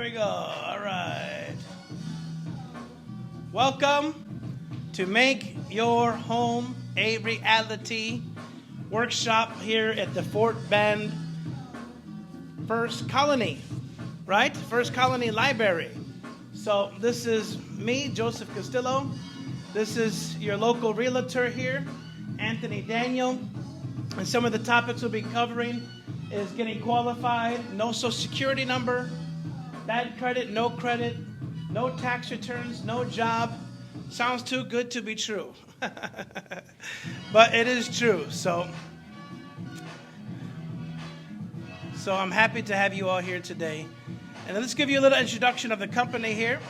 we go. All right. Welcome to Make Your Home a Reality workshop here at the Fort Bend First Colony, right? First Colony Library. So this is me, Joseph Castillo. This is your local realtor here, Anthony Daniel. And some of the topics we'll be covering is getting qualified, no social security number, bad credit, no tax returns, no job. Sounds too good to be true. But it is true. So I'm happy to have you all here today. And let's give you a little introduction of the company here.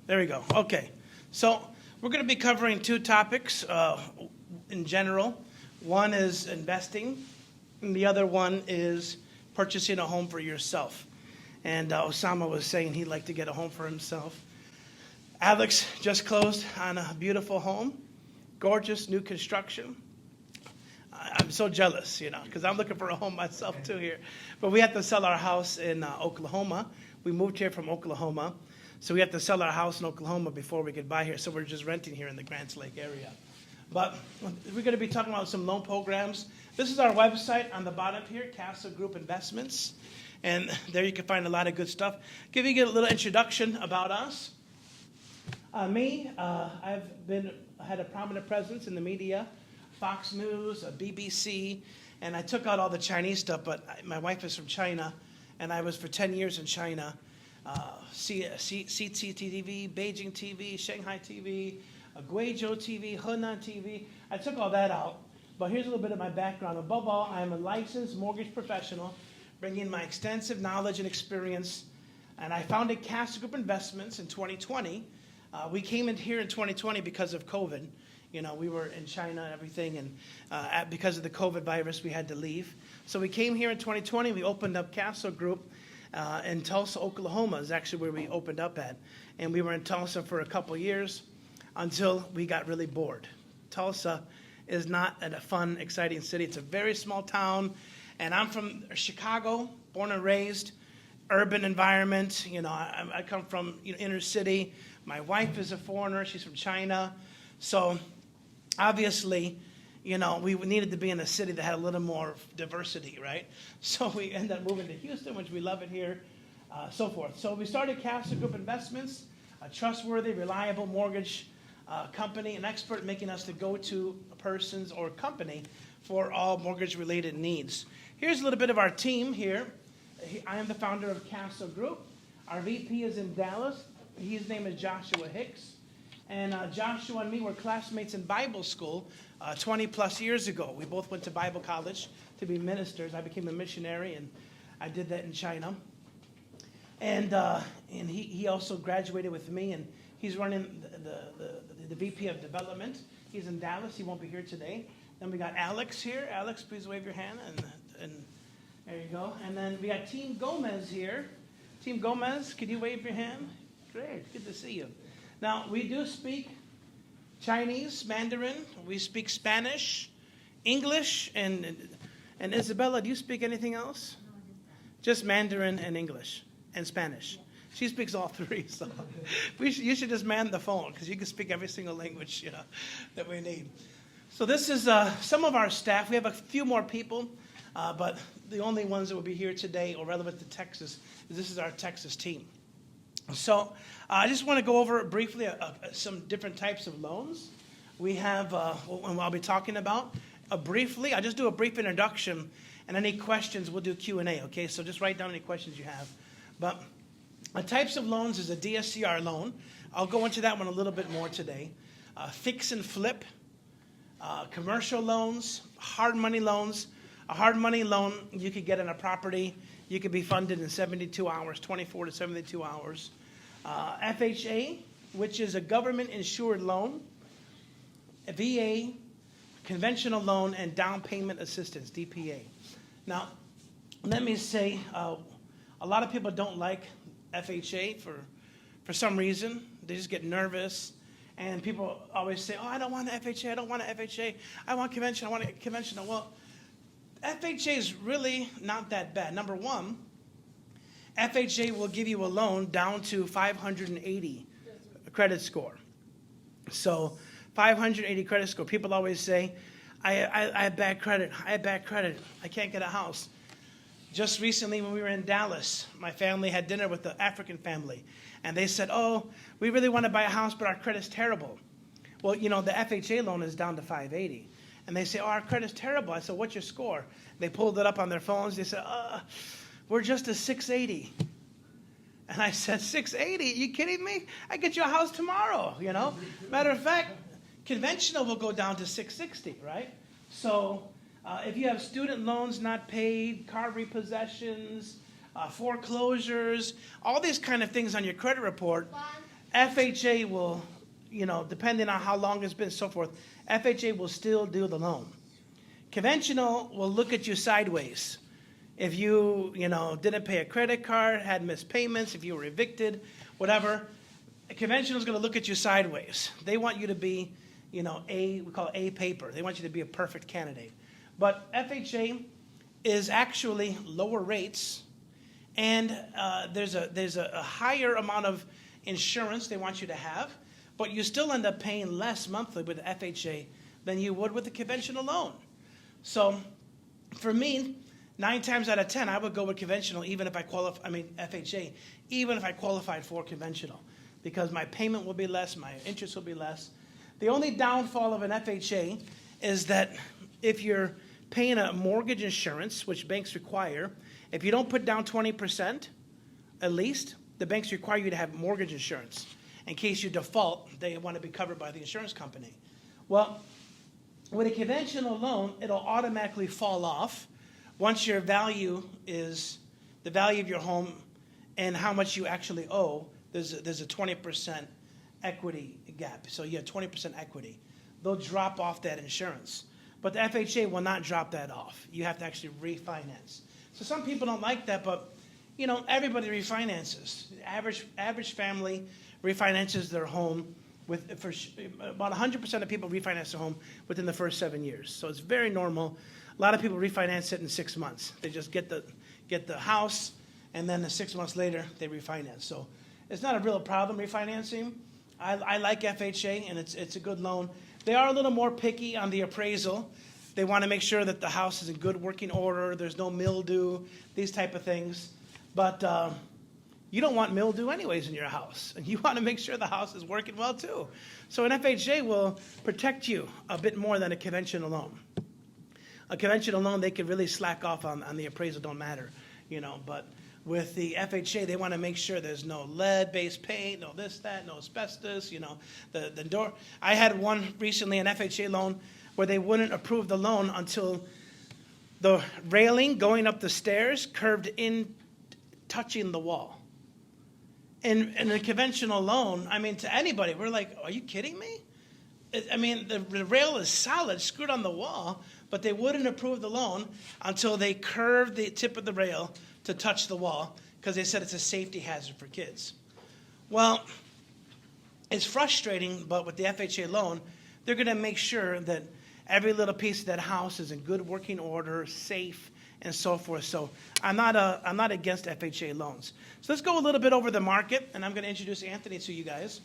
There we go. Okay. So we're going to be covering two topics in general. One is investing, and the other one is purchasing a home for yourself. And Osama was saying he'd like to get a home for himself. Alex just closed on a beautiful home, gorgeous new construction. I'm so jealous, because I'm looking for a home myself too here. But we have to sell our house in Oklahoma. We moved here from Oklahoma, so we have to sell our house in Oklahoma before we could buy here. So we're just renting here in the Grants Lake area. But we're going to be talking about some loan programs. This is our website on the bottom here, Castle Group Investments. And there you can find a lot of good stuff. Give you a little introduction about us. I've had a prominent presence in the media, Fox News, BBC, and I took out all the Chinese stuff, but my wife is from China, and I was for 10 years in China. CCTV, Beijing TV, Shanghai TV, Guizhou TV, Henan TV. I took all that out, but here's a little bit of my background. Above all, I am a licensed mortgage professional, bringing my extensive knowledge and experience, and I founded Castle Group Investments in 2020. We came in here in 2020 because of COVID. We were in China and everything, and because of the COVID virus, we had to leave. So we came here in 2020. We opened up Castle Group in Tulsa, Oklahoma is actually where we opened up at. And we were in Tulsa for a couple years until we got really bored. Tulsa is not a fun, exciting city. It's a very small town. And I'm from Chicago, born and raised, urban environment. I come from inner city. My wife is a foreigner. She's from China. So obviously, we needed to be in a city that had a little more diversity, right? So we ended up moving to Houston, which we love it here, so forth. So we started Castle Group Investments, a trustworthy, reliable mortgage company, an expert making us the go-to persons or company for all mortgage-related needs. Here's a little bit of our team here. I am the founder of Castle Group. Our VP is in Dallas. His name is Joshua Hicks. And Joshua and me were classmates in Bible school 20 plus years ago. We both went to Bible college to be ministers. I became a missionary, and I did that in China. And he also graduated with me, and he's running the VP of development. He's in Dallas. He won't be here today. Then we got Alex here. Alex, please wave your hand, and there you go. And then we got Team Gomez here. Team Gomez, could you wave your hand? Great, good to see you. Now, we do speak Chinese, Mandarin. We speak Spanish, English, and Isabella, do you speak anything else? No, just Mandarin and English and Spanish. She speaks all three, so you should just man the phone because you can speak every single language that we need. So this is some of our staff. We have a few more people, but the only ones that will be here today or relevant to Texas is this is our Texas team. So I just want to go over briefly some different types of loans. We have, and I'll be talking about briefly. I'll just do a brief introduction, and any questions, we'll do Q&A, okay? So just write down any questions you have. But types of loans is a DSCR loan. I'll go into that one a little bit more today. Fix and flip, commercial loans, hard money loans. A hard money loan you could get on a property. You could be funded in 72 hours, 24 to 72 hours. FHA, which is a government-insured loan. A VA, conventional loan, and down payment assistance, DPA. Now, let me say, a lot of people don't like FHA for some reason. They just get nervous. And people always say, I don't want an FHA, I don't want an FHA. I want conventional, I want a conventional. Well, FHA is really not that bad. Number one, FHA will give you a loan down to 580 credit score. So 580 credit score. People always say, I have bad credit. I have bad credit. I can't get a house. Just recently when we were in Dallas, my family had dinner with the African family. And they said, oh, we really want to buy a house, but our credit's terrible. Well, you know, the FHA loan is down to 580. And they say, oh, our credit's terrible. I said, what's your score? They pulled it up on their phones. They said, we're just a 680. And I said, 680? Are you kidding me? I get you a house tomorrow, you know? Matter of fact, conventional will go down to 660, right? So if you have student loans not paid, car repossessions, foreclosures, all these kind of things on your credit report, FHA will, you know, depending on how long it's been, so forth, FHA will still do the loan. Conventional will look at you sideways. If you know, didn't pay a credit card, had missed payments, if you were evicted, whatever, conventional is going to look at you sideways. They want you to be, you know, we call it A paper. They want you to be a perfect candidate. But FHA is actually lower rates, and there's a higher amount of insurance they want you to have, but you still end up paying less monthly with FHA than you would with a conventional loan. So for me, 9 times out of 10, I would go with conventional even if FHA, even if I qualified for conventional, because my payment will be less, my interest will be less. The only downfall of an FHA is that if you're paying a mortgage insurance, which banks require, if you don't put down 20%, at least, the banks require you to have mortgage insurance. In case you default, they want to be covered by the insurance company. Well, with a conventional loan, it'll automatically fall off once your value is the value of your home and how much you actually owe. There's a 20% equity gap. So you have 20% equity. They'll drop off that insurance. But the FHA will not drop that off. You have to actually refinance. So some people don't like that, but you know, everybody refinances. Average family refinances their home about 100% of people refinance their home within the first 7 years. So it's very normal. A lot of people refinance it in 6 months. They just get the house, and then 6 months later they refinance. So it's not a real problem refinancing. I like FHA, and it's a good loan. They are a little more picky on the appraisal. They want to make sure that the house is in good working order, there's no mildew, these type of things. But you don't want mildew anyways in your house, and you want to make sure the house is working well too. So an FHA will protect you a bit more than a conventional loan. A conventional loan, they can really slack off on the appraisal, don't matter, you know. But with the FHA, they want to make sure there's no lead-based paint, no this, that, no asbestos, you know. The door. I had one recently, an FHA loan, where they wouldn't approve the loan until the railing going up the stairs curved in, touching the wall. In a conventional loan, I mean, to anybody, we're like, are you kidding me? The rail is solid, screwed on the wall, but they wouldn't approve the loan until they curved the tip of the rail to touch the wall, because they said it's a safety hazard for kids. Well, it's frustrating, but with the FHA loan, they're going to make sure that every little piece of that house is in good working order, safe, and so forth. So I'm not against FHA loans. So let's go a little bit over the market, and I'm going to introduce Anthony to you guys.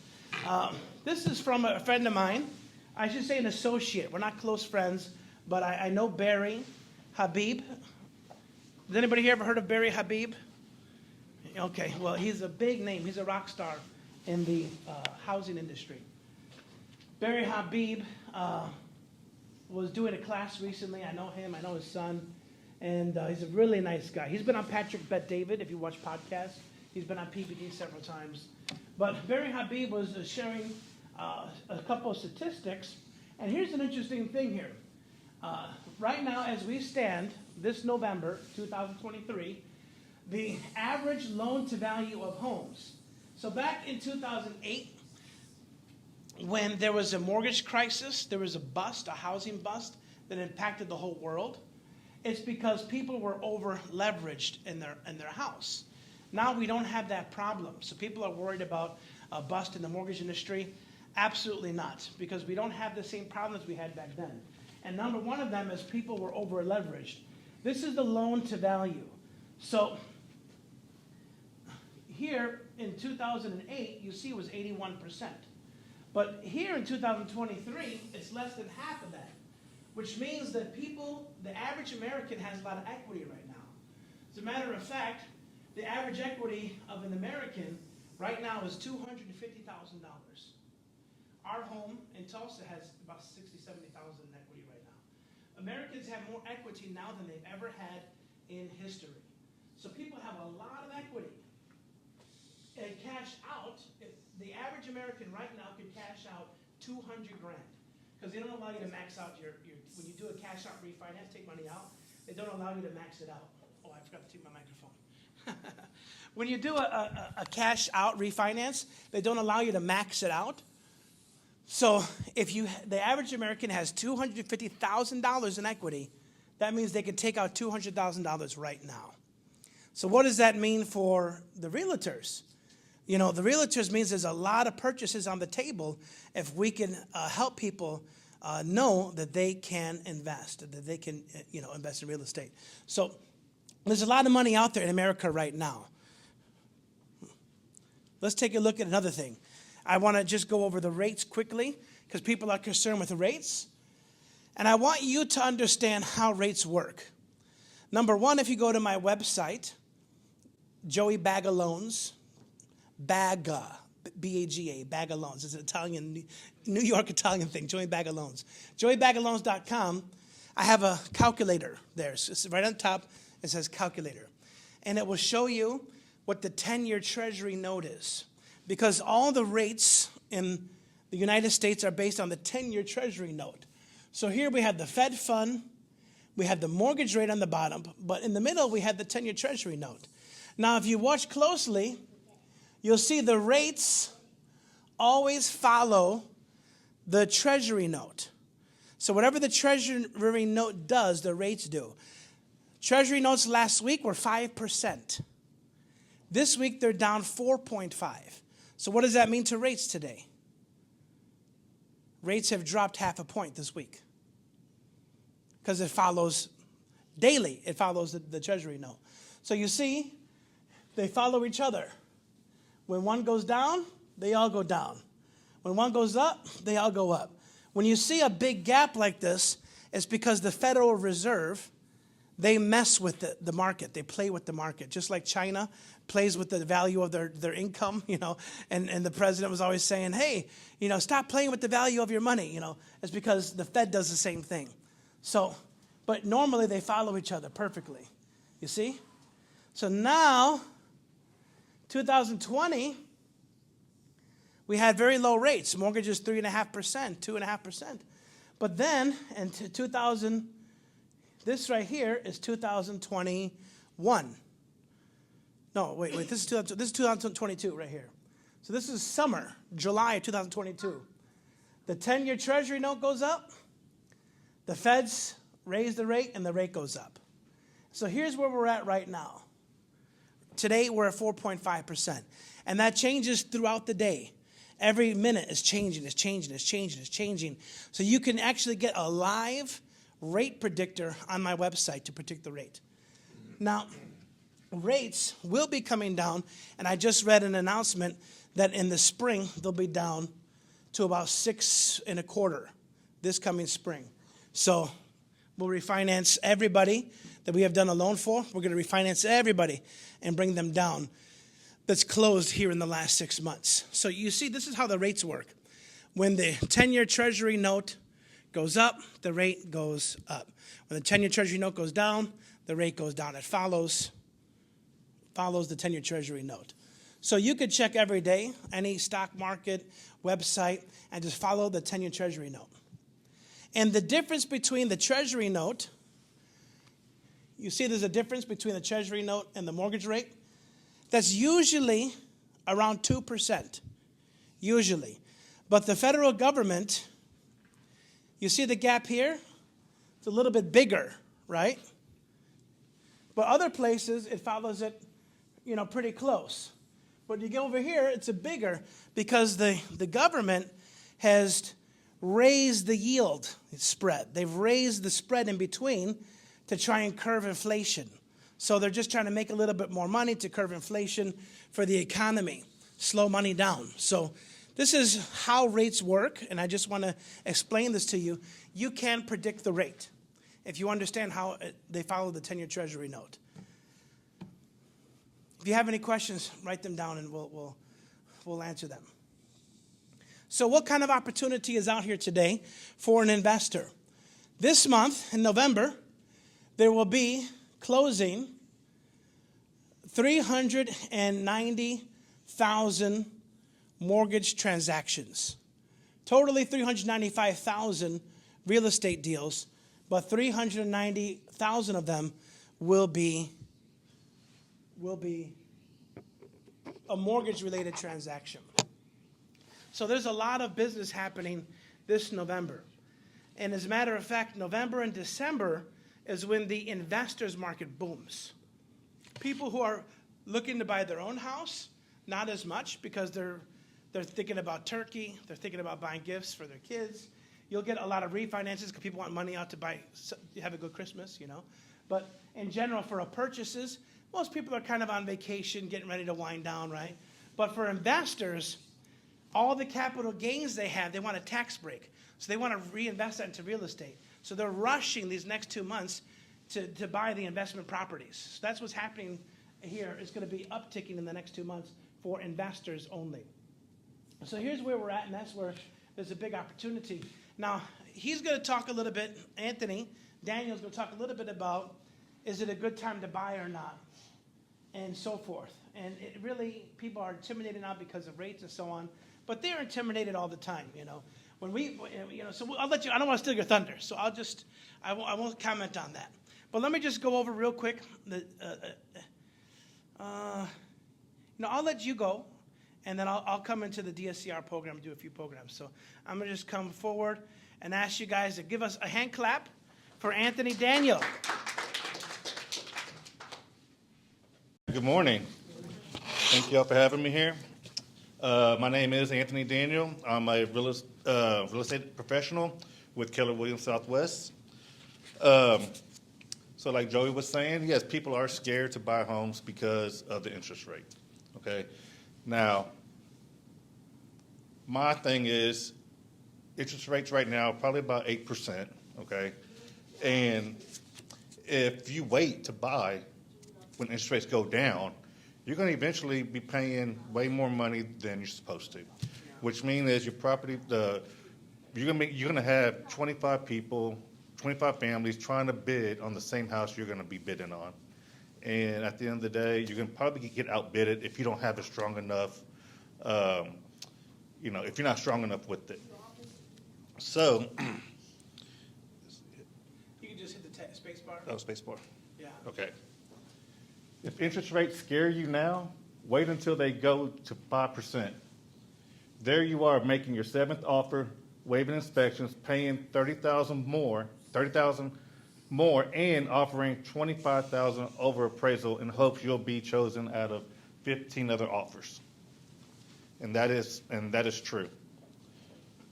This is from a friend of mine. I should say an associate. We're not close friends, but I know Barry Habib. Has anybody here ever heard of Barry Habib? Okay, well, he's a big name. He's a rock star in the housing industry. Barry Habib was doing a class recently. I know him. I know his son. And he's a really nice guy. He's been on Patrick Bet David, if you watch podcasts. He's been on PBD several times. But Barry Habib was sharing a couple of statistics. And here's an interesting thing here. Right now, as we stand, this November, 2023, the average loan-to-value of homes. So back in 2008, when there was a mortgage crisis, there was a housing bust that impacted the whole world. It's because people were over-leveraged in their house. Now we don't have that problem. So people are worried about a bust in the mortgage industry. Absolutely not, because we don't have the same problems we had back then. And number one of them is people were over-leveraged. This is the loan to value. So here in 2008, you see it was 81%. But here in 2023, it's less than half of that, which means that the average American has a lot of equity right now. As a matter of fact, the average equity of an American right now is $250,000. Our home in Tulsa has about $60,000, $70,000 in equity right now. Americans have more equity now than they've ever had in history. So people have a lot of equity. And cash out, the average American right now can cash out $200,000 because they don't allow you to max out your when you do a cash out refinance, take money out, they don't allow you to max it out. Oh, I forgot to take my microphone. When you do a cash out refinance, they don't allow you to max it out. So if the average American has $250,000 in equity, that means they can take out $200,000 right now. So what does that mean for the realtors? The realtors means there's a lot of purchases on the table if we can help people know that they can invest, that they can invest in real estate. So there's a lot of money out there in America right now. Let's take a look at another thing. I want to just go over the rates quickly because people are concerned with the rates. And I want you to understand how rates work. Number one, if you go to my website, Joey Baga Loans, Baga, B-A-G-A, Baga Loans. It's an Italian, New York Italian thing, Joey Baga Loans. JoeyBagaLoans.com, I have a calculator there. So it's right on top, it says calculator. And it will show you what the 10-year Treasury note is. Because all the rates in the United States are based on the 10-year Treasury note. So here we have the Fed fund, we have the mortgage rate on the bottom, but in the middle we have the 10-year Treasury note. Now if you watch closely, you'll see the rates always follow the Treasury note. So whatever the Treasury note does, the rates do. Treasury notes last week were 5%. This week they're down 4.5%. So what does that mean to rates today? Rates have dropped 0.5 point this week because it follows daily. It follows the Treasury note. So you see, they follow each other. When one goes down, they all go down. When one goes up, they all go up. When you see a big gap like this, it's because the Federal Reserve, they mess with the market. They play with the market, just like China plays with the value of their income, and the president was always saying, hey, stop playing with the value of your money, It's because the Fed does the same thing. So, but normally they follow each other perfectly, you see? So now, 2020, we had very low rates. Mortgages 3.5%, 2.5%. But then, in 2000, this right here is 2021. No, wait, this is 2022 right here. So this is summer, July of 2022. The 10-year Treasury note goes up. The Feds raise the rate, and the rate goes up. So here's where we're at right now. Today, we're at 4.5%. And that changes throughout the day. Every minute is changing, it's changing, it's changing, it's changing. So you can actually get a live rate predictor on my website to predict the rate. Now, rates will be coming down, and I just read an announcement that in the spring, they'll be down to about 6.25% this coming spring. So we'll refinance everybody that we have done a loan for. We're going to refinance everybody and bring them down that's closed here in the last 6 months. So you see, this is how the rates work. When the 10-year Treasury note goes up, the rate goes up. When the 10-year Treasury note goes down, the rate goes down. It follows the 10-year Treasury note. So you could check every day, any stock market website, and just follow the 10-year Treasury note. And the difference between the Treasury note, you see there's a difference between the Treasury note and the mortgage rate? That's usually around 2%, usually. But the federal government, you see the gap here? It's a little bit bigger, right? But other places, it follows it, pretty close. But you get over here, it's a bigger because the government has raised the yield spread. They've raised the spread in between to try and curb inflation. So they're just trying to make a little bit more money to curb inflation for the economy, slow money down. So this is how rates work, and I just want to explain this to you. You can predict the rate if you understand how they follow the 10-year Treasury note. If you have any questions, write them down and we'll answer them. So what kind of opportunity is out here today for an investor? This month, in November, there will be closing 390,000 mortgage transactions. Totally 395,000 real estate deals, but 390,000 of them will be a mortgage-related transaction. So there's a lot of business happening this November. And as a matter of fact, November and December is when the investors market booms. People who are looking to buy their own house, not as much because they're thinking about turkey, they're thinking about buying gifts for their kids. You'll get a lot of refinances because people want money out to have a good Christmas, you know. But in general, for purchases, most people are kind of on vacation, getting ready to wind down, right? But for investors, all the capital gains they have, they want a tax break. So they want to reinvest that into real estate. So they're rushing these next 2 months to buy the investment properties. So that's what's happening here. It's going to be upticking in the next 2 months for investors only. So here's where we're at, and that's where there's a big opportunity. Now, he's going to talk a little bit, Daniel's going to talk a little bit about, is it a good time to buy or not, and so forth. And it really, people are intimidated now because of rates and so on, but they're intimidated all the time, you know. So I'll let you, I don't want to steal your thunder, so I won't comment on that. But let me just go over real quick. I'll let you go, and then I'll come into the DSCR program and do a few programs. So I'm going to just come forward and ask you guys to give us a hand clap for Anthony Daniel. Good morning. Thank you all for having me here. My name is Anthony Daniel. I'm a real estate professional with Keller Williams South West. So like Joey was saying, yes, people are scared to buy homes because of the interest rate. Okay. Now, my thing is interest rates right now probably about 8%. Okay. And if you wait to buy when interest rates go down, you're going to eventually be paying way more money than you're supposed to, which means is your property, you're going to have 25 people, 25 families trying to bid on the same house you're going to be bidding on. And at the end of the day, you're going to probably get outbidded if you don't have a strong enough, if you're not strong enough with it. So. You can just hit the space bar. Oh, space bar. Yeah. Okay. If interest rates scare you now, wait until they go to 5%. There you are making your seventh offer, waiving inspections, paying $30,000 more, and offering $25,000 over appraisal in hopes you'll be chosen out of 15 other offers. And that is true.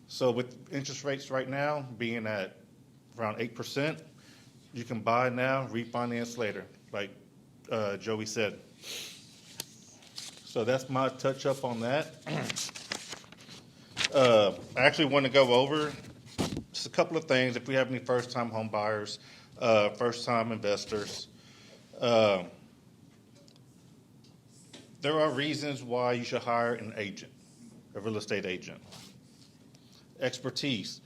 So with interest rates right now being at around 8%, you can buy now, refinance later, like Joey said. So that's my touch up on that. I actually want to go over just a couple of things if we have any first-time home buyers, first-time investors. There are reasons why you should hire an agent, a real estate agent. Expertise.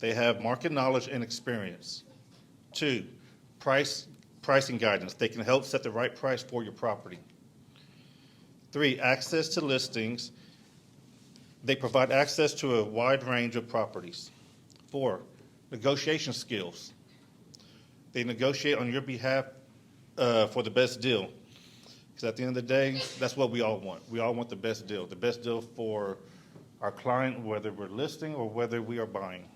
They have market knowledge and experience. 2, pricing guidance. They can help set the right price for your property. 3, access to listings. They provide access to a wide range of properties. 4, negotiation skills. They negotiate on your behalf for the best deal. Because at the end of the day, that's what we all want. We all want the best deal for our client, whether we're listing or whether we are buying.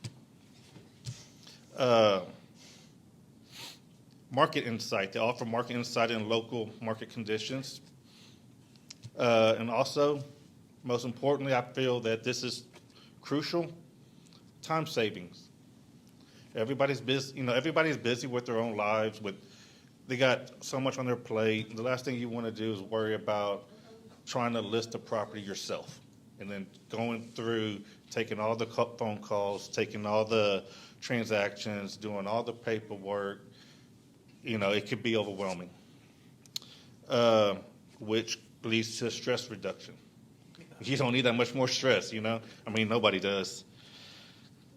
Market insight. They offer market insight in local market conditions. And also, most importantly, I feel that this is crucial, time savings. Everybody's busy, everybody's busy with their own lives, with they got so much on their plate. The last thing you want to do is worry about trying to list the property yourself and then going through, taking all the phone calls, taking all the transactions, doing all the paperwork. It could be overwhelming, which leads to stress reduction. You don't need that much more stress, nobody does.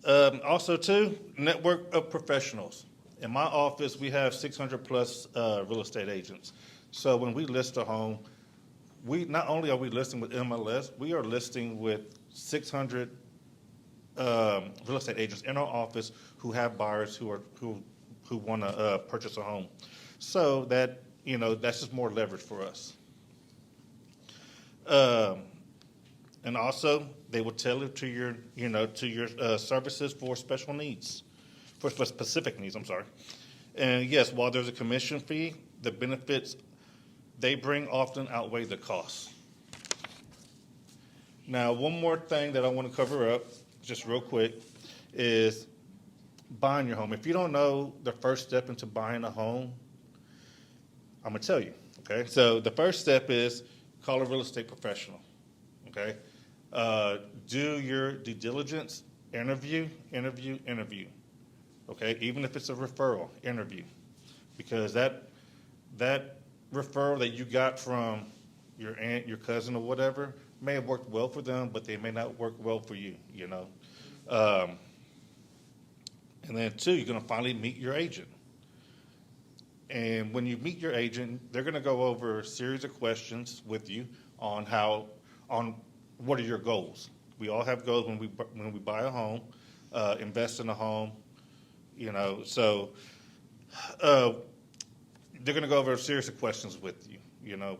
Also, too, network of professionals. In my office, we have 600 plus real estate agents. So when we list a home, we not only are we listing with MLS, we are listing with 600 real estate agents in our office who have buyers who want to purchase a home. So that that's just more leverage for us. And also, they will tailor to your services for special needs, for specific needs. I'm sorry. And yes, while there's a commission fee, the benefits they bring often outweigh the costs. Now, one more thing that I want to cover up, just real quick, is buying your home. If you don't know the first step into buying a home, I'm going to tell you. Okay, so the first step is call a real estate professional. Okay, do your due diligence, interview. Okay, even if it's a referral, interview, because that referral that you got from your aunt, your cousin, or whatever may have worked well for them, but they may not work well for you. And then two, you're going to finally meet your agent. And when you meet your agent, they're going to go over a series of questions with you on what are your goals. We all have goals when we buy a home, invest in a home, So they're going to go over a series of questions with you.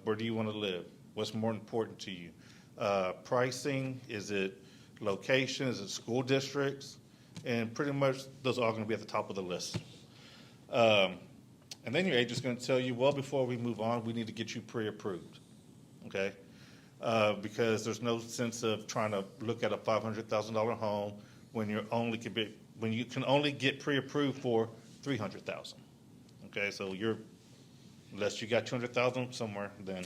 Where do you want to live? What's more important to you? Pricing? Is it location? Is it school districts? And pretty much those are all going to be at the top of the list. And then your agent's going to tell you, well, before we move on, we need to get you pre-approved, okay? Because there's no sense of trying to look at a $500,000 home when you can only get pre-approved for $300,000, okay? So unless you got $200,000 somewhere, then.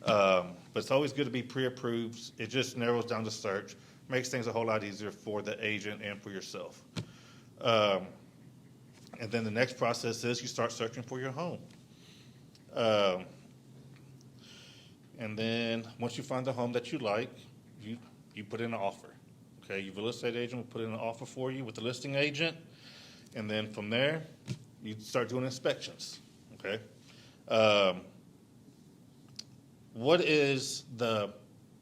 But it's always good to be pre-approved. It just narrows down the search, makes things a whole lot easier for the agent and for yourself. And then the next process is you start searching for your home. And then once you find the home that you like, you put in an offer. Okay, your real estate agent will put in an offer for you with the listing agent. And then from there, you start doing inspections. Okay. What is the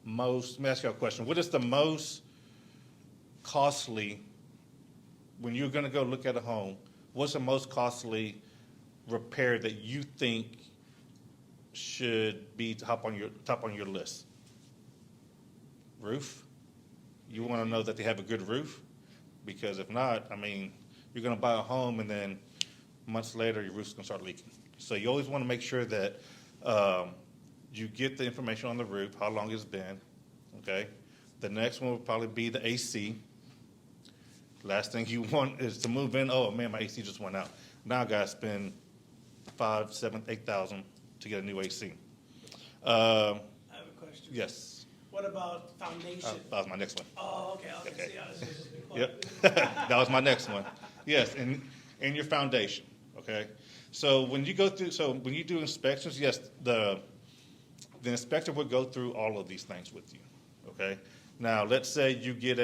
most, let me ask you a question. What is the most costly, when you're going to go look at a home, what's the most costly repair that you think should be top on your list? Roof? You want to know that they have a good roof? Because if not, you're going to buy a home and then months later your roof's going to start leaking. So you always want to make sure that you get the information on the roof, how long it's been, okay? The next one will probably be the AC. Last thing you want is to move in, oh man, my AC just went out. Now I got to spend $5,000, $7,000, $8,000 to get a new AC. I have a question. Yes. What about foundation? That was my next one. Oh, okay. Okay. See, this is before. Yep. That was my next one. Yes, and your foundation, okay? So when you do inspections, yes, the inspector would go through all of these things with you, okay? Now, let's say you get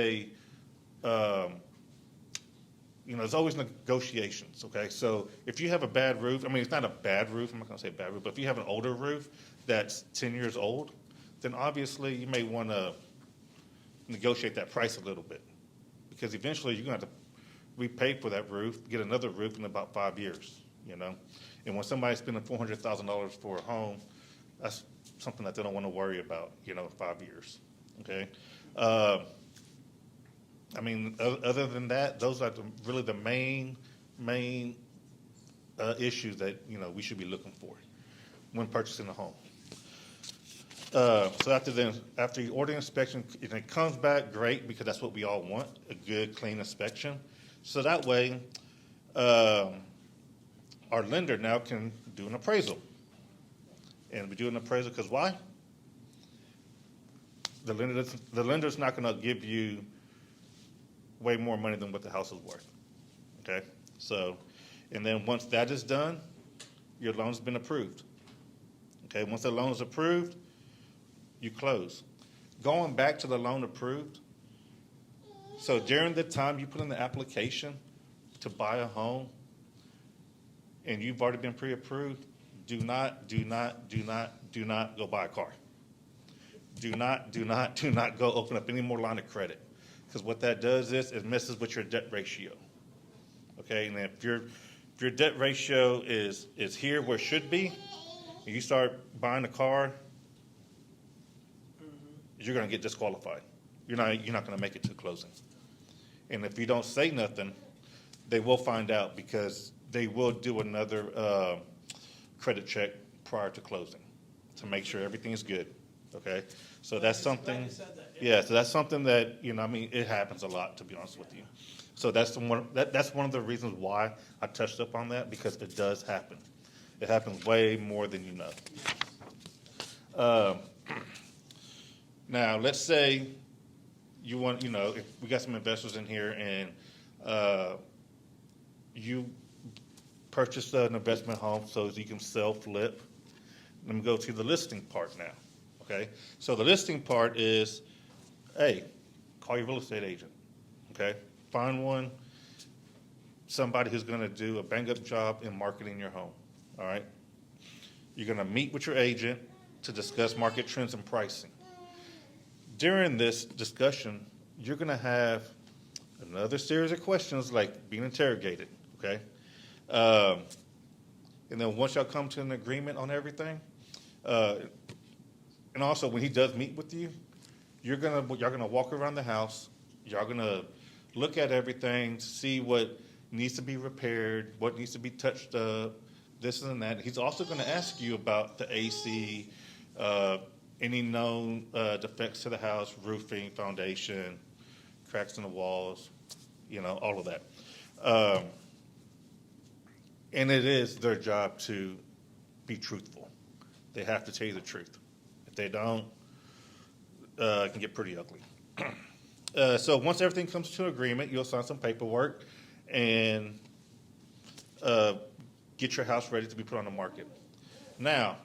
there's always negotiations, okay? So if you have a bad roof, it's not a bad roof, I'm not going to say bad roof, but if you have an older roof that's 10 years old, then obviously you may want to negotiate that price a little bit, because eventually you're going to have to repay for that roof, get another roof in about 5 years, And when somebody's spending $400,000 for a home, that's something that they don't want to worry about, 5 years, okay? Other than that, those are really the main issues that, we should be looking for when purchasing a home. So after you order inspection, if it comes back, great, because that's what we all want, a good, clean inspection. So that way, our lender now can do an appraisal. And we do an appraisal because why? The lender's not going to give you way more money than what the house is worth. Okay? So, and then once that is done, your loan's been approved. Okay? Once the loan is approved, you close. Going back to the loan approved, so during the time you put in the application to buy a home and you've already been pre-approved, do not go buy a car. Do not go open up any more line of credit. Because what that does is it messes with your debt ratio. Okay, and if your debt ratio is here where it should be, and you start buying a car, you're going to get disqualified. You're not going to make it to closing. And if you don't say nothing, they will find out because they will do another credit check prior to closing to make sure everything is good. Okay, so that's something. Yeah, so that's something that it happens a lot, to be honest with you. So that's one of the reasons why I touched up on that, because it does happen. It happens way more than you know. Now, let's say you want, if we got some investors in here and you purchased an investment home so you can sell, flip. Let me go to the listing part now. Okay, so the listing part is, hey, call your real estate agent. Okay, find somebody who's going to do a bang-up job in marketing your home. All right, you're going to meet with your agent to discuss market trends and pricing. During this discussion, you're going to have another series of questions like being interrogated. Okay, and then once y'all come to an agreement on everything. And also, when he does meet with you, y'all gonna walk around the house. Y'all gonna look at everything, see what needs to be repaired, what needs to be touched up, this and that. He's also gonna ask you about the AC, any known defects to the house, roofing, foundation, cracks in the walls, all of that. And it is their job to be truthful. They have to tell you the truth. If they don't, it can get pretty ugly. So once everything comes to agreement, you'll sign some paperwork and get your house ready to be put on the market. Now,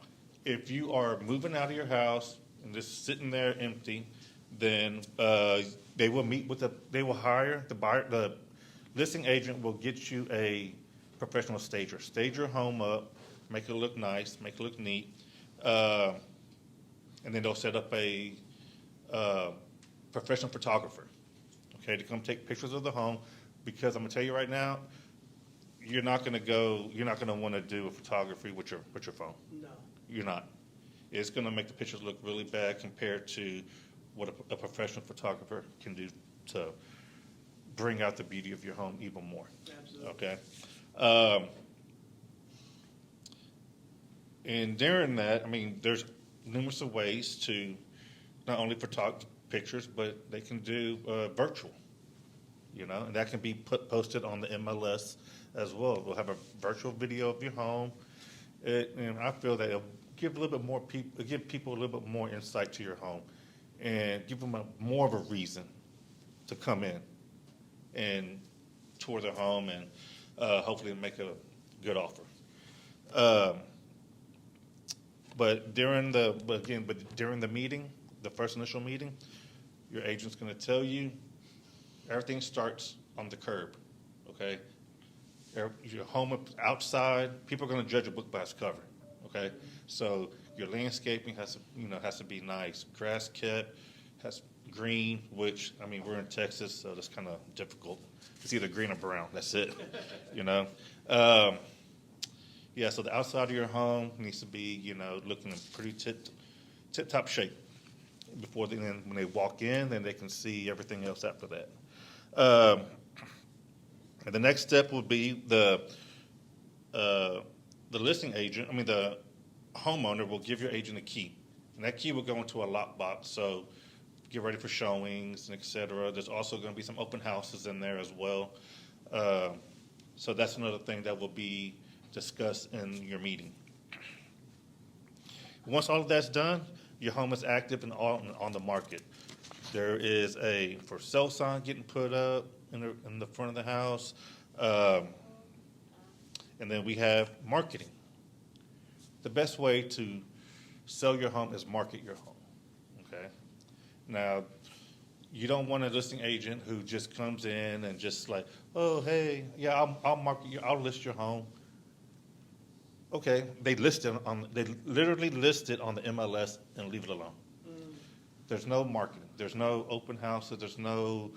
if you are moving out of your house and just sitting there empty, then they will hire the buyer. The listing agent will get you a professional stager. Stage your home up, make it look nice, make it look neat. And then they'll set up a professional photographer, okay, to come take pictures of the home. Because I'm gonna tell you right now, you're not gonna want to do a photography with your phone. No. You're not. It's gonna make the pictures look really bad compared to what a professional photographer can do to bring out the beauty of your home even more. Absolutely. Okay. And during that, there's numerous of ways to not only photograph pictures, but they can do virtual, and that can be posted on the MLS as well. We'll have a virtual video of your home, and I feel that it'll give people a little bit more insight to your home, and give them more of a reason to come in and tour their home and hopefully make a good offer. But during the meeting, the first initial meeting, your agent's going to tell you everything starts on the curb, okay? Your home outside, people are going to judge a book by its cover, okay? So your landscaping has to be nice, grass kept, has green, which we're in Texas, so that's kind of difficult. It's either green or brown. That's it, Yeah, so the outside of your home needs to be, looking in pretty tip-top shape before when they walk in, then they can see everything else after that. And the next step would be the listing agent, the homeowner will give your agent a key. And that key will go into a lockbox, so get ready for showings and et cetera. There's also going to be some open houses in there as well. So that's another thing that will be discuss in your meeting. Once all of that's done, your home is active and on the market. There is a for sale sign getting put up in the front of the house. And then we have marketing. The best way to sell your home is market your home, okay? Now, you don't want a listing agent who just comes in and just like, oh, hey, yeah, I'll market you, I'll list your home. Okay, they literally list it on the MLS and leave it alone. There's no marketing. There's no open houses. There's no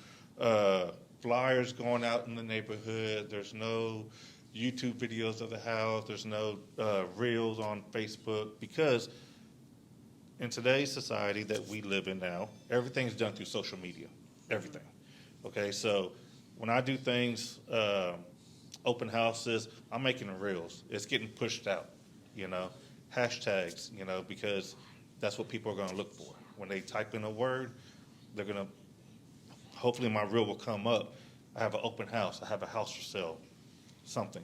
flyers going out in the neighborhood. There's no YouTube videos of the house. There's no reels on Facebook, because in today's society that we live in now, everything's done through social media. Everything. Okay, so when I do things, open houses, I'm making reels. It's getting pushed out, hashtags, because that's what people are going to look for. When they type in a word, they're going to, hopefully my reel will come up. I have an open house. I have a house for sale. Something,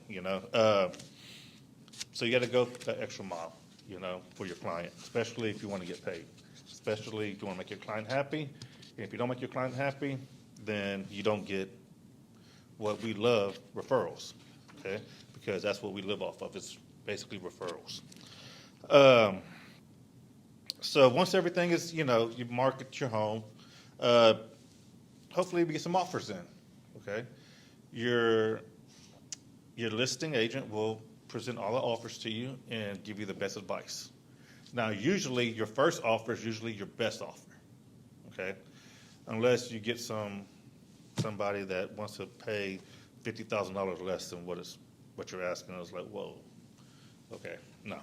so you got to go that extra mile, for your client, especially if you want to get paid, especially if you want to make your client happy. And if you don't make your client happy, then you don't get what we love, referrals, okay? Because that's what we live off of. It's basically referrals. So once everything is, you market your home, hopefully we get some offers in, okay? Your listing agent will present all the offers to you and give you the best advice. Now, usually your first offer is usually your best offer, okay? Unless you get somebody that wants to pay $50,000 less than what you're asking. I was like, whoa, okay, no.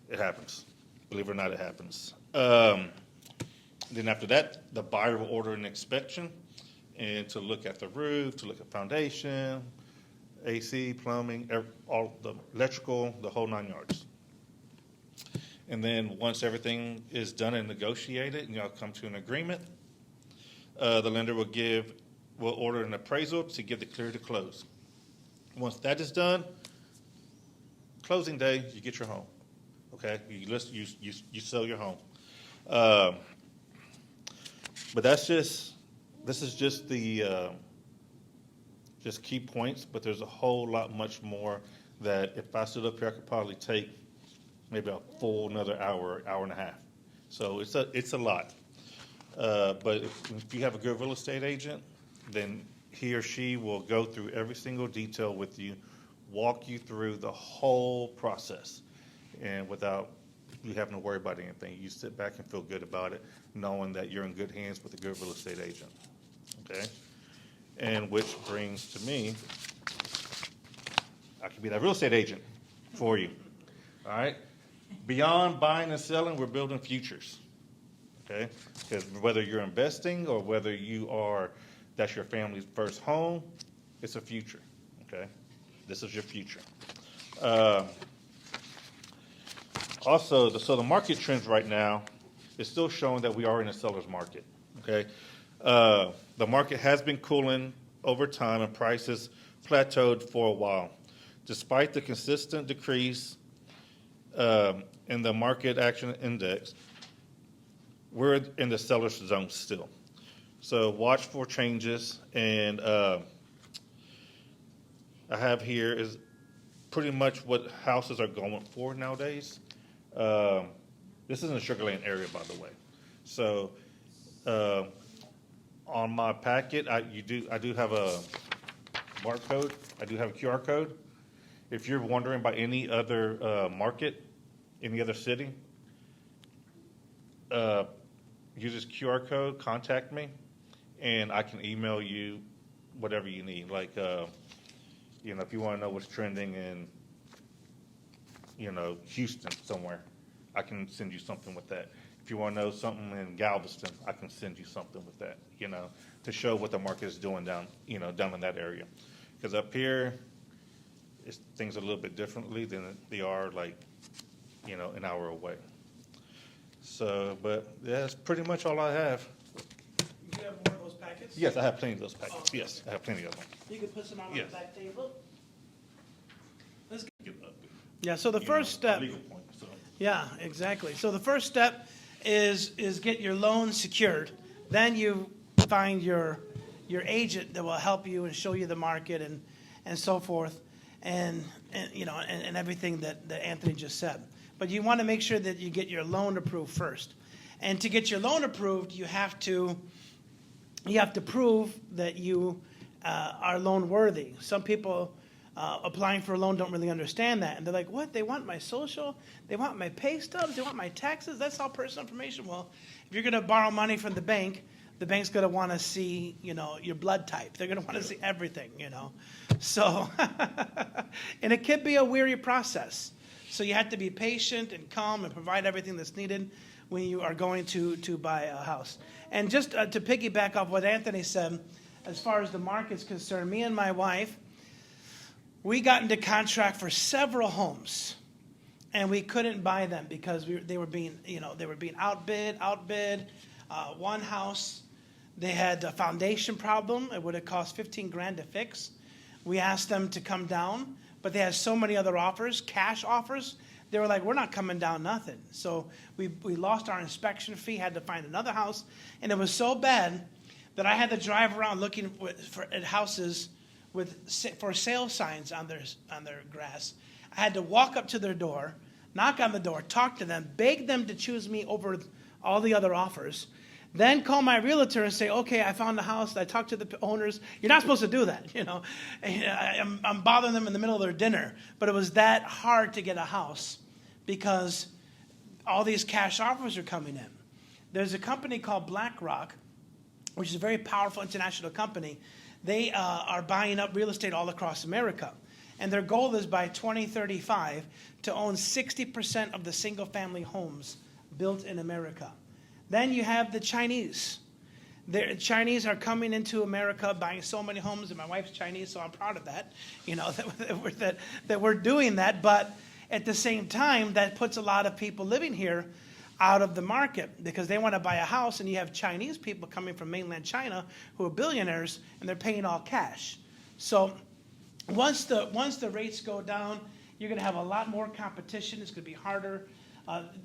It happens. Believe it or not, it happens. Then after that, the buyer will order an inspection and to look at the roof, to look at foundation, AC, plumbing, all the electrical, the whole 9 yards. And then once everything is done and negotiated, and y'all come to an agreement, the lender will order an appraisal to give the clear to close. Once that is done, closing day, you get your home. Okay, you sell your home. But this is just the just key points, but there's a whole lot much more that if I stood up here, I could probably take maybe a full another hour and a half. So it's a lot. But if you have a good real estate agent, then he or she will go through every single detail with you, walk you through the whole process, and without you having to worry about anything. You sit back and feel good about it, knowing that you're in good hands with a good real estate agent. Okay? And which brings to me, I can be that real estate agent for you. All right? Beyond buying and selling, we're building futures. Okay? Because whether you're investing or whether that's your family's first home, it's a future. Okay? This is your future. Also, the market trends right now is still showing that we are in a seller's market. Okay? The market has been cooling over time and prices plateaued for a while. Despite the consistent decrease in the market action index, we're in the seller's zone still. So watch for changes, and I have here is pretty much what houses are going for nowadays. This is in the Sugar Land area, by the way. So on my packet, I do have a barcode. I do have a QR code. If you're wondering about any other market, any other city, use this QR code, contact me, and I can email you whatever you need. Like, if you want to know what's trending in, Houston somewhere, I can send you something with that. If you want to know something in Galveston, I can send you something with that, to show what the market is doing down in that area. Because up here, things are a little bit differently than they are an hour away. So, but that's pretty much all I have. You have more of those packets? Yes, I have plenty of those packets. Yes, I have plenty of them. You can put some on Yes. the back table. let's get up. Yeah, so the first step, Legal point, so. yeah, exactly. So the first step is get your loan secured. Then you find your agent that will help you and show you the market and so forth, and everything that Anthony just said. But you want to make sure that you get your loan approved first. And to get your loan approved, you have to prove that you are loan worthy. Some people applying for a loan don't really understand that, and they're like, "What? They want my social? They want my pay stubs? They want my taxes? That's all personal information." Well, if you're going to borrow money from the bank's going to want to see, your blood type. They're going to want to see everything, So, and it could be a weary process. So you have to be patient and calm and provide everything that's needed when you are going to buy a house. And just to piggyback off what Anthony said, as far as the market's concerned, me and my wife, we got into contract for several homes, and we couldn't buy them because they were being outbid. One house, they had a foundation problem. It would have cost $15,000 to fix. We asked them to come down, but they had so many other offers, cash offers. They were like, "We're not coming down nothing." So we lost our inspection fee, had to find another house, and it was so bad that I had to drive around looking at houses for sale signs on their grass. I had to walk up to their door, knock on the door, talk to them, beg them to choose me over all the other offers, then call my realtor and say, "Okay, I found the house. I talked to the owners." You're not supposed to do that, I'm bothering them in the middle of their dinner. But it was that hard to get a house because all these cash offers are coming in. There's a company called BlackRock, which is a very powerful international company. They are buying up real estate all across America. And their goal is by 2035 to own 60% of the single-family homes built in America. Then you have the Chinese. The Chinese are coming into America, buying so many homes, and my wife's Chinese, so I'm proud of that, that we're doing that. But at the same time, that puts a lot of people living here out of the market because they want to buy a house, and you have Chinese people coming from mainland China who are billionaires, and they're paying all cash. So once the rates go down, you're going to have a lot more competition. It's going to be harder.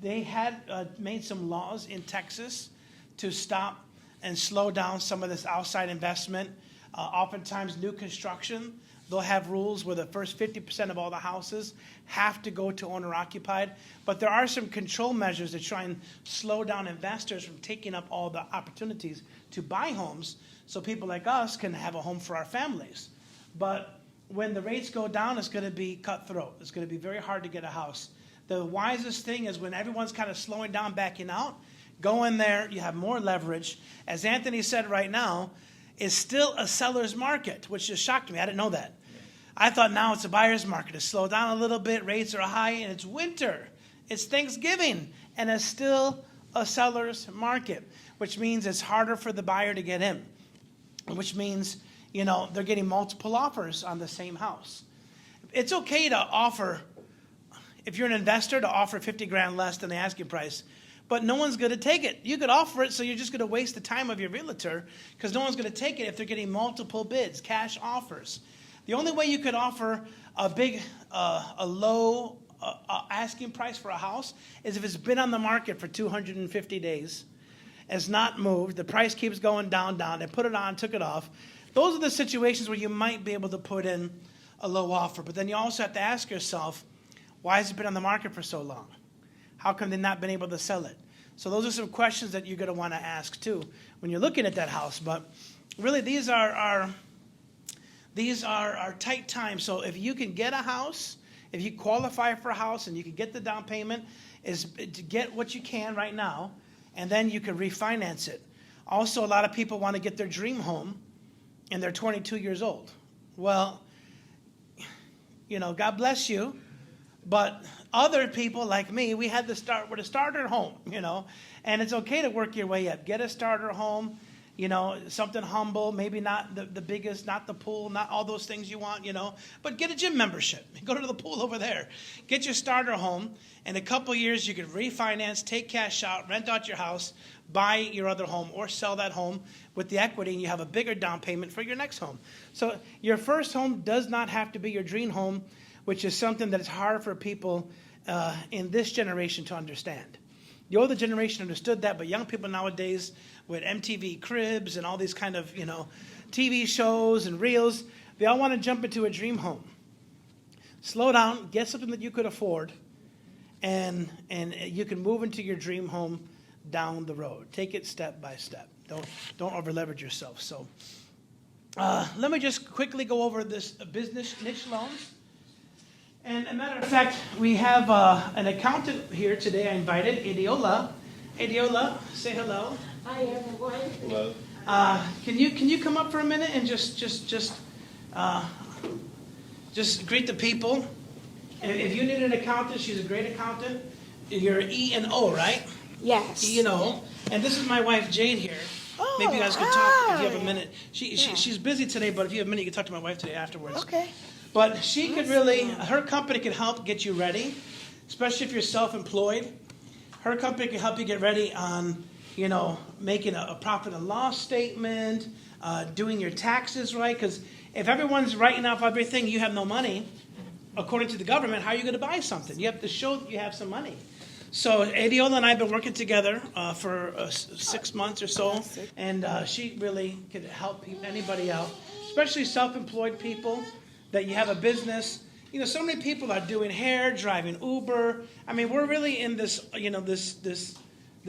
They had made some laws in Texas to stop and slow down some of this outside investment. Oftentimes, new construction, they'll have rules where the first 50% of all the houses have to go to owner-occupied. But there are some control measures that try and slow down investors from taking up all the opportunities to buy homes so people like us can have a home for our families. But when the rates go down, it's going to be cutthroat. It's going to be very hard to get a house. The wisest thing is when everyone's kind of slowing down, backing out, go in there, you have more leverage. As Anthony said right now, it's still a seller's market, which just shocked me. I didn't know that. I thought now it's a buyer's market. It's slowed down a little bit, rates are high, and it's winter. It's Thanksgiving, and it's still a seller's market, which means it's harder for the buyer to get in, which means, they're getting multiple offers on the same house. It's okay to offer, if you're an investor, to offer $50,000 less than the asking price, but no one's going to take it. You could offer it, so you're just going to waste the time of your realtor because no one's going to take it if they're getting multiple bids, cash offers. The only way you could offer a low asking price for a house is if it's been on the market for 250 days, it's not moved, the price keeps going down, they put it on, took it off. Those are the situations where you might be able to put in a low offer. But then you also have to ask yourself, why has it been on the market for so long? How come they've not been able to sell it? So those are some questions that you're going to want to ask too when you're looking at that house. But really, these are tight times. So if you can get a house, if you qualify for a house and you can get the down payment, is to get what you can right now, and then you can refinance it. Also, a lot of people want to get their dream home, and they're 22 years old. Well, God bless you. But other people like me, we had to start with a starter home, and it's okay to work your way up. Get a starter home, something humble, maybe not the biggest, not the pool, not all those things you want, but get a gym membership. Go to the pool over there. Get your starter home. In a couple years, you can refinance, take cash out, rent out your house, buy your other home, or sell that home with the equity, and you have a bigger down payment for your next home. So your first home does not have to be your dream home. which is something that is hard for people in this generation to understand. The older generation understood that, but young people nowadays with MTV Cribs and all these kind of, TV shows and reels, they all want to jump into a dream home. Slow down, get something that you could afford, and you can move into your dream home down the road. Take it step by step. Don't over leverage yourself. So let me just quickly go over this business niche loans. And a matter of fact, we have an accountant here today. I invited Adiola. Adiola, say hello. Hi everyone. Hello. Can you come up for a minute and just greet the people? If you need an accountant, she's a great accountant. You're E&O, right? Yes. E&O. And this is my wife Jade here. Oh, Maybe you guys could talk if you have a hi. minute. She's busy today, but if you have a minute, you can talk to my wife today afterwards. Okay. But she could really, her company can help get you ready, especially if you're self-employed. Her company can help you get ready on, making a profit and loss statement, doing your taxes right. Because if everyone's writing off everything, you have no money, according to the government, how are you going to buy something? You have to show that you have some money. So Adiola and I have been working together for 6 months or so, and she really could help anybody out, especially self-employed people that you have a business. So many people are doing hair, driving Uber. I mean, we're really in this, this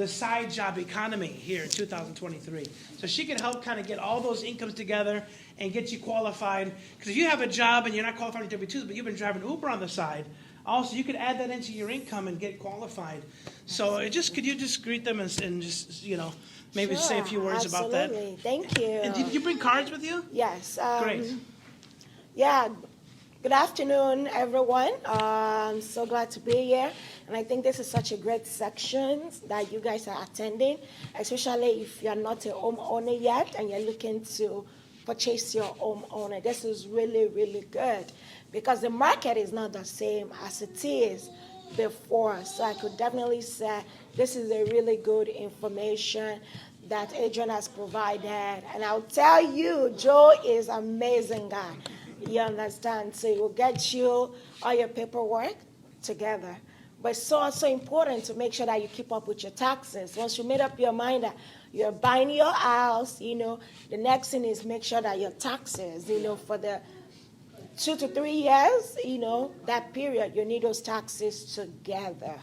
side job economy here in 2023. So she can help kind of get all those incomes together and get you qualified. Because if you have a job and you're not qualified for W-2s, but you've been driving Uber on the side, also you could add that into your income and get qualified. So could you just greet them and just, maybe say a few words about that? Absolutely. Thank you. And did you bring cards with you? Yes. Great. Yeah. Good afternoon, everyone. I'm so glad to be here. And I think this is such a great section that you guys are attending, especially if you're not a homeowner yet and you're looking to purchase your homeowner. This is really, really good because the market is not the same as it is before. So I could definitely say this is a really good information that Adrian has provided. And I'll tell you, Joe is an amazing guy. You understand? So he will get you all your paperwork together. But it's so also important to make sure that you keep up with your taxes. Once you made up your mind that you're buying your house, the next thing is make sure that your taxes, for the 2 to 3 years, that period, you need those taxes together.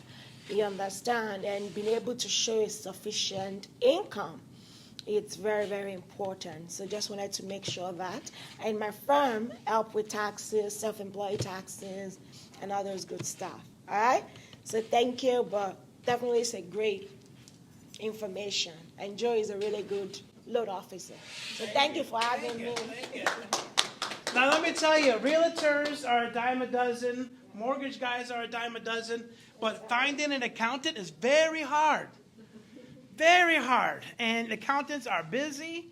You understand? And being able to show a sufficient income. It's very, very important. So just wanted to make sure that. And my firm help with taxes, self-employed taxes, and all those good stuff. All right? So thank you, but definitely it's a great information. And Joe is a really good loan officer. So thank you for having me. Thank you. Now let me tell you, realtors are a dime a dozen, mortgage guys are a dime a dozen, but finding an accountant is very hard. Very hard. And accountants are busy.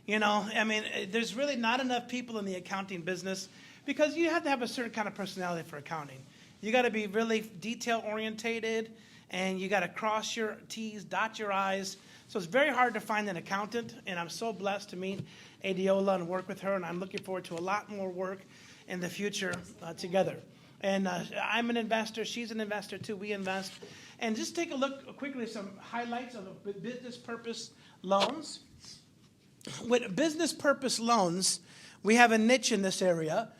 There's really not enough people in the accounting business because you have to have a certain kind of personality for accounting. You got to be really detail orientated and you got to cross your T's, dot your I's. So it's very hard to find an accountant, and I'm so blessed to meet Adiola and work with her, and I'm looking forward to a lot more work in the future together. And I'm an investor. She's an investor too. We invest. And just take a look quickly at some highlights of the business purpose loans. With business purpose loans, we have a niche in this area.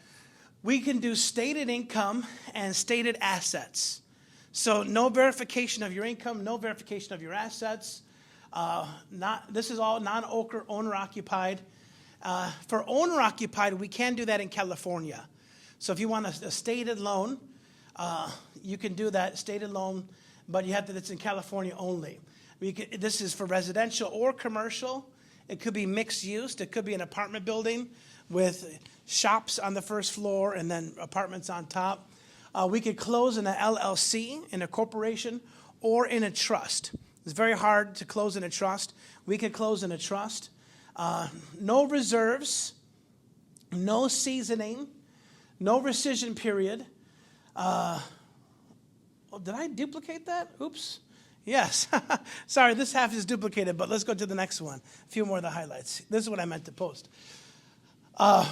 We can do stated income and stated assets. So no verification of your income, no verification of your assets. This is all owner-occupied. For owner-occupied, we can do that in California. So if you want a stated loan, you can do that stated loan, but it's in California only. This is for residential or commercial. It could be mixed use. It could be an apartment building with shops on the first floor and then apartments on top. We could close in an LLC, in a corporation, or in a trust. It's very hard to close in a trust. We could close in a trust. No reserves, no seasoning, no rescission period. Did I duplicate that? Oops. Yes. Sorry, this half is duplicated, but let's go to the next one. A few more of the highlights. This is what I meant to post.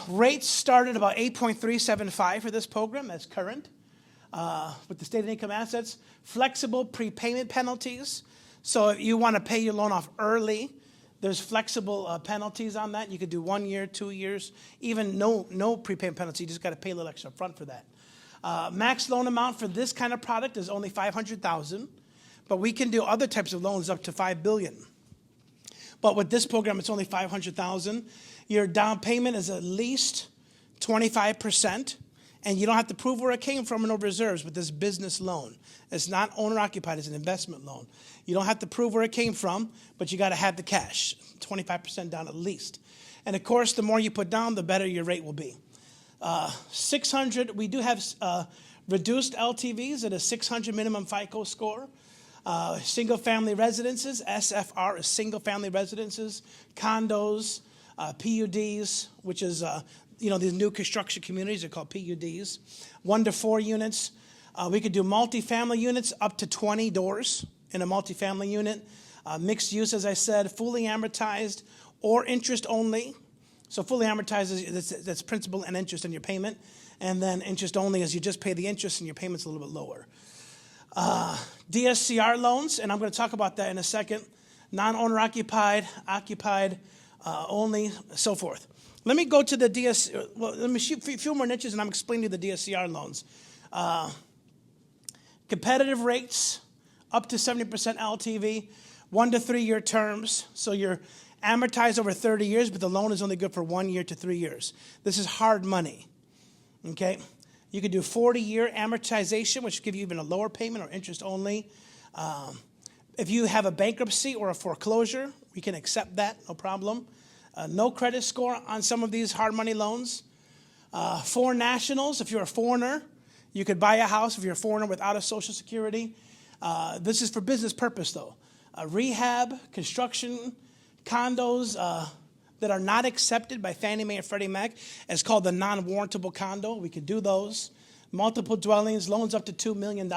Rates started about 8.375 for this program. That's current. With the stated income assets, flexible prepayment penalties. So if you want to pay your loan off early, there's flexible penalties on that. You could do 1 year, 2 years, even no prepayment penalty. You just got to pay a little extra upfront for that. Max loan amount for this kind of product is only $500,000, but we can do other types of loans up to $5 billion. But with this program, it's only $500,000. Your down payment is at least 25%, and you don't have to prove where it came from or no reserves with this business loan. It's not owner-occupied, it's an investment loan. You don't have to prove where it came from, but you got to have the cash, 25% down at least. And of course, the more you put down, the better your rate will be. 600, we do have reduced LTVs at a 600 minimum FICO score. Single-family residences, SFR is single-family residences, condos, PUDs, which is, these new construction communities are called PUDs, 1 to 4 units. We could do multifamily units up to 20 doors in a multifamily unit. Mixed use, as I said, fully amortized or interest only. So fully amortized, that's principal and interest in your payment. And then interest only is you just pay the interest and your payment's a little bit lower. DSCR loans, and I'm going to talk about that in a second. Non-owner occupied, occupied only, so forth. Let me go to the let me shoot a few more niches and I'm explaining the DSCR loans. Competitive rates, up to 70% LTV, 1 to 3 year terms. So you're amortized over 30 years, but the loan is only good for 1 year to 3 years. This is hard money, okay? You could do 40-year amortization, which will give you even a lower payment or interest only. If you have a bankruptcy or a foreclosure, we can accept that, no problem. No credit score on some of these hard money loans. Foreign nationals, if you're a foreigner, you could buy a house if you're a foreigner without a Social Security. This is for business purpose, though. Rehab, construction, condos that are not accepted by Fannie Mae and Freddie Mac is called the non-warrantable condo. We could do those. Multiple dwellings, loans up to $2 million.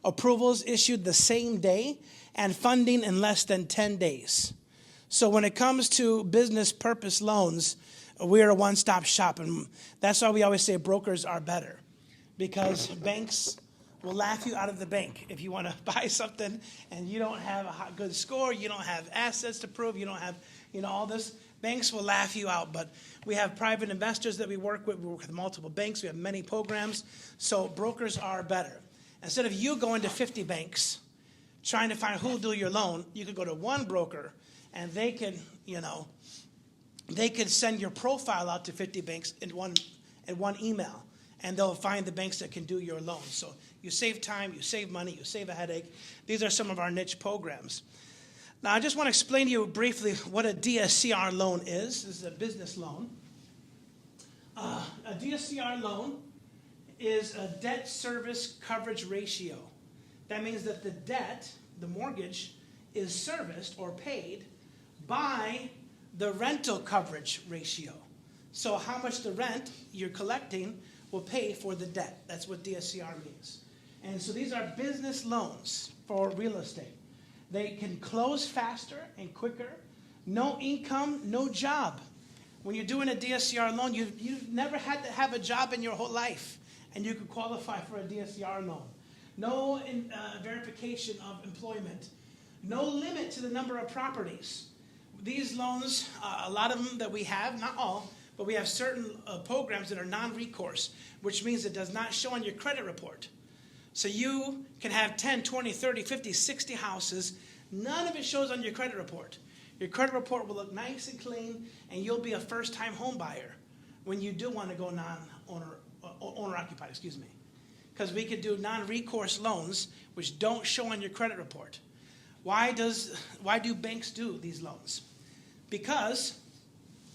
Approvals issued the same day and funding in less than 10 days. So when it comes to business purpose loans, we're a one-stop shop. And that's why we always say brokers are better, because banks will laugh you out of the bank if you want to buy something and you don't have a good score, you don't have assets to prove, you don't have, all this. Banks will laugh you out, but we have private investors that we work with. We work with multiple banks. We have many programs, so brokers are better. Instead of you going to 50 banks trying to find who will do your loan, you could go to one broker, and they can, they could send your profile out to 50 banks in one email, and they'll find the banks that can do your loan. So you save time, you save money, you save a headache. These are some of our niche programs. Now, I just want to explain to you briefly what a DSCR loan is. This is a business loan. A DSCR loan is a debt service coverage ratio. That means that the debt, the mortgage, is serviced or paid by the rental coverage ratio. So how much the rent you're collecting will pay for the debt. That's what DSCR means. And so these are business loans for real estate. They can close faster and quicker. No income, no job. When you're doing a DSCR loan, you've never had to have a job in your whole life, and you could qualify for a DSCR loan. No verification of employment. No limit to the number of properties. These loans, a lot of them that we have, not all, but we have certain programs that are non-recourse, which means it does not show on your credit report. So you can have 10, 20, 30, 50, 60 houses. None of it shows on your credit report. Your credit report will look nice and clean, and you'll be a first-time home buyer when you do want to go owner-occupied, because we could do non-recourse loans which don't show on your credit report. Why do banks do these loans? Because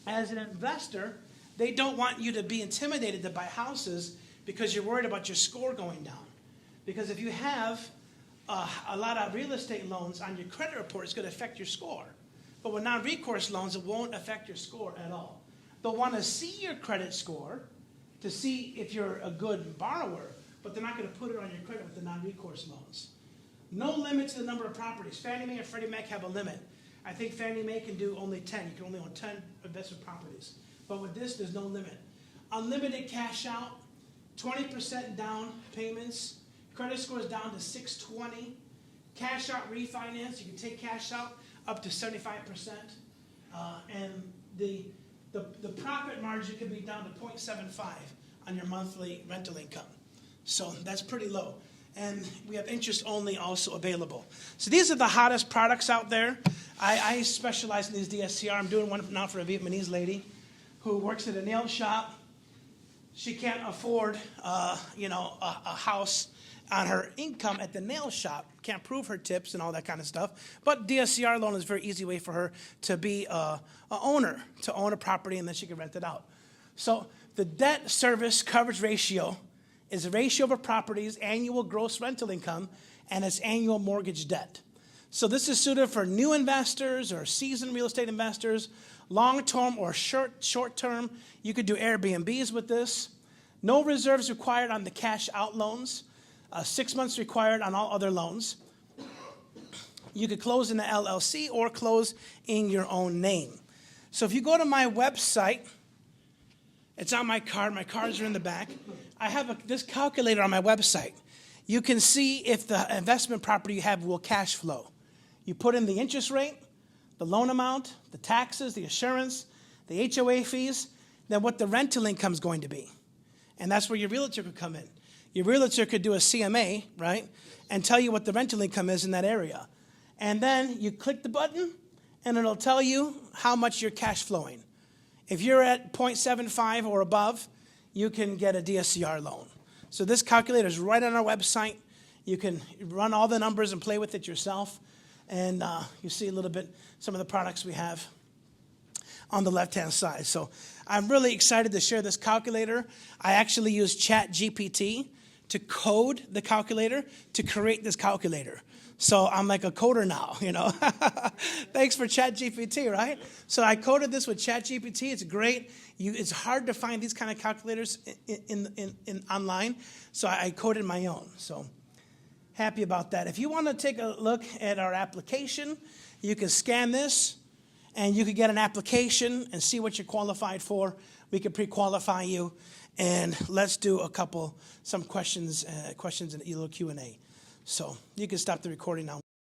as an investor, they don't want you to be intimidated to buy houses because you're worried about your score going down. Because if you have a lot of real estate loans on your credit report, it's going to affect your score. But with non-recourse loans, it won't affect your score at all. They'll want to see your credit score to see if you're a good borrower, but they're not going to put it on your credit with the non-recourse loans. No limit to the number of properties. Fannie Mae and Freddie Mac have a limit. I think Fannie Mae can do only 10. You can only own 10 investment properties. But with this, there's no limit. Unlimited cash out, 20% down payments, credit scores down to 620. Cash out refinance, you can take cash out up to 75%. And the profit margin could be down to 0.75 on your monthly rental income. So that's pretty low. And we have interest only also available. So these are the hottest products out there. I specialize in these DSCR. I'm doing one now for a Vietnamese lady who works at a nail shop. She can't afford, a house on her income at the nail shop. Can't prove her tips and all that kind of stuff. But DSCR loan is a very easy way for her to be a owner, to own a property, and then she can rent it out. So the debt service coverage ratio is the ratio of a property's annual gross rental income and its annual mortgage debt. So this is suited for new investors or seasoned real estate investors, long-term or short-term. You could do Airbnbs with this. No reserves required on the cash out loans. 6 months required on all other loans. You could close in the LLC or close in your own name. So if you go to my website, it's on my card. My cards are in the back. I have this calculator on my website. You can see if the investment property you have will cash flow. You put in the interest rate, the loan amount, the taxes, the insurance, the HOA fees, then what the rental income is going to be. And that's where your realtor could come in. Your realtor could do a CMA, right, and tell you what the rental income is in that area. And then you click the button, and it'll tell you how much you're cash flowing. If you're at 0.75 or above, you can get a DSCR loan. So this calculator is right on our website. You can run all the numbers and play with it yourself. And you see a little bit some of the products we have on the left-hand side. So I'm really excited to share this calculator. I actually use ChatGPT to code the calculator to create this calculator. So I'm like a coder now, Thanks for ChatGPT, right? So I coded this with ChatGPT. It's great. It's hard to find these kind of calculators in online. So I coded my own. So happy about that. If you want to take a look at our application, you can scan this, and you could get an application and see what you're qualified for. We could pre-qualify you, and let's do some questions in a little Q&A. So you can stop the recording now.